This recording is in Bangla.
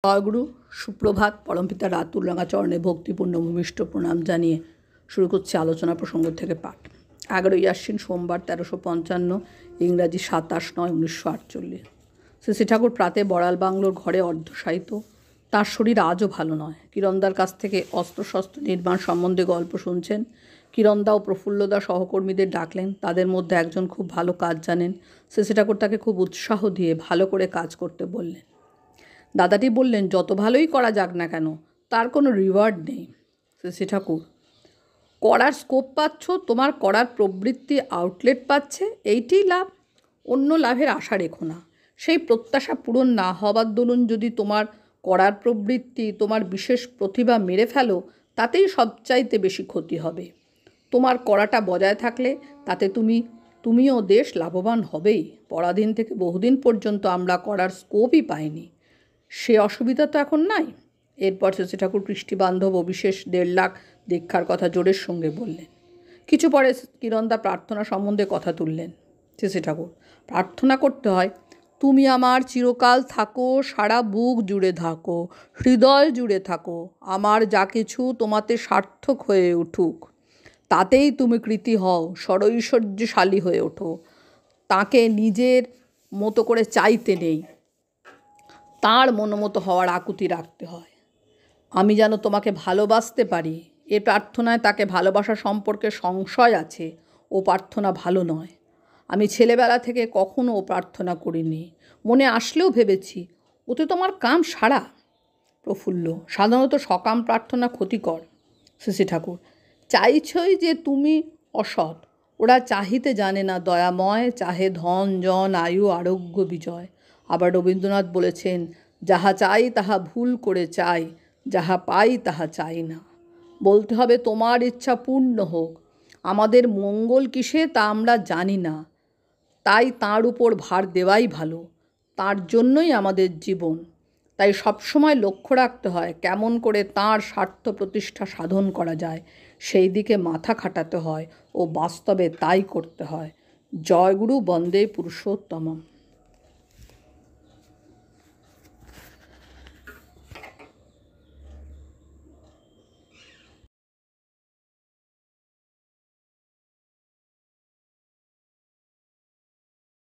জয়গুরু, সুপ্রভাত। পরমপিতা রাতুল রাঙা চরণে ভক্তিপূর্ণ ভূমিষ্ঠ প্রণাম জানিয়ে শুরু করছে আলোচনা প্রসঙ্গ থেকে পাঠ। 11ই আশ্বিন সোমবার, 1355, ইংরাজি 27/9/1948। শ্রী ঠাকুর প্রাতে বড়াল বাংলোর ঘরে অর্ধশায়িত। তার শরীর আজও ভালো নয়। কিরণদার কাছ থেকে অস্ত্রশস্ত্র নির্মাণ সম্বন্ধে গল্প শুনছেন। কিরণদা ও প্রফুল্লদা সহকর্মীদের ডাকলেন। তাদের মধ্যে একজন খুব ভালো কাজ জানেন। শ্রী ঠাকুর তাকে খুব উৎসাহ দিয়ে ভালো করে কাজ করতে বললেন। দাদাটি বললেন, যত ভালোই করা যাক না কেন, তার কোনো রিওয়ার্ড নেই। শ্রী ঠাকুর: করার স্কোপ পাচ্ছ, তোমার করার প্রবৃত্তি আউটলেট পাচ্ছে, এইটিই লাভ। অন্য লাভের আশা রেখো না। সেই প্রত্যাশা পূরণ না হবার দরুন যদি তোমার করার প্রবৃত্তি, তোমার বিশেষ প্রতিভা মেরে ফেলো, তাতেই সবচাইতে বেশি ক্ষতি হবে। তোমার করাটা বজায় থাকলে তাতে তুমিও দেশ লাভবান হবেই। পরাধীন থেকে বহুদিন পর্যন্ত আমরা করার স্কোপই পাইনি। সে অসুবিধা তো এখন নাই। এরপর শ্রী ঠাকুর কৃষ্টিবান্ধব ও বিশেষ 1.5 লাখ দীক্ষার কথা জোরের সঙ্গে বললেন। কিছু পরে কিরণদা প্রার্থনা সম্বন্ধে কথা তুললেন। শ্রী ঠাকুর: প্রার্থনা করতে হয়, তুমি আমার চিরকাল থাকো, সারা বুক জুড়ে থাকো, হৃদয় জুড়ে থাকো, আমার যা কিছু তোমাতে সার্থক হয়ে উঠুক, তাতেই তুমি কৃতি হও, ষড়ৈশ্বর্যশালী হয়ে ওঠো। তাকে নিজের মতো করে চাইতে নেই, তাঁর মনোমতো হওয়ার আকুতি রাখতে হয়। আমি যেন তোমাকে ভালোবাসতে পারি, এ প্রার্থনায় তাকে ভালোবাসা সম্পর্কে সংশয় আছে। ও প্রার্থনা ভালো নয়। আমি ছেলেবেলা থেকে কখনো ও প্রার্থনা করিনি। মনে আসলেও ভেবেছি, ওতে তোমার কাম সারা। প্রফুল্ল: সাধারণত সকাম প্রার্থনা ক্ষতিকর। শ্রী ঠাকুর: চাইছই যে তুমি অসৎ। ওরা চাহিতে জানে না দয়াময়, চাহে ধন জন আয়ু আরোগ্য বিজয়। আবার রবীন্দ্রনাথ বলেছেন, যাহা চাই তাহা ভুল করে চাই, যাহা পাই তাহা চাই না। বলতে হবে, তোমার ইচ্ছা পূর্ণ হোক। আমাদের মঙ্গল কিসে তা আমরা জানি না, তাই তাঁর উপর ভার দেওয়াই ভালো। তাঁর জন্যই আমাদের জীবন। তাই সবসময় লক্ষ্য রাখতে হয় কেমন করে তাঁর স্বার্থ প্রতিষ্ঠা সাধন করা যায়। সেই দিকে মাথা খাটাতে হয় ও বাস্তবে তাই করতে হয়। জয়গুরু, বন্দে পুরুষোত্তমম।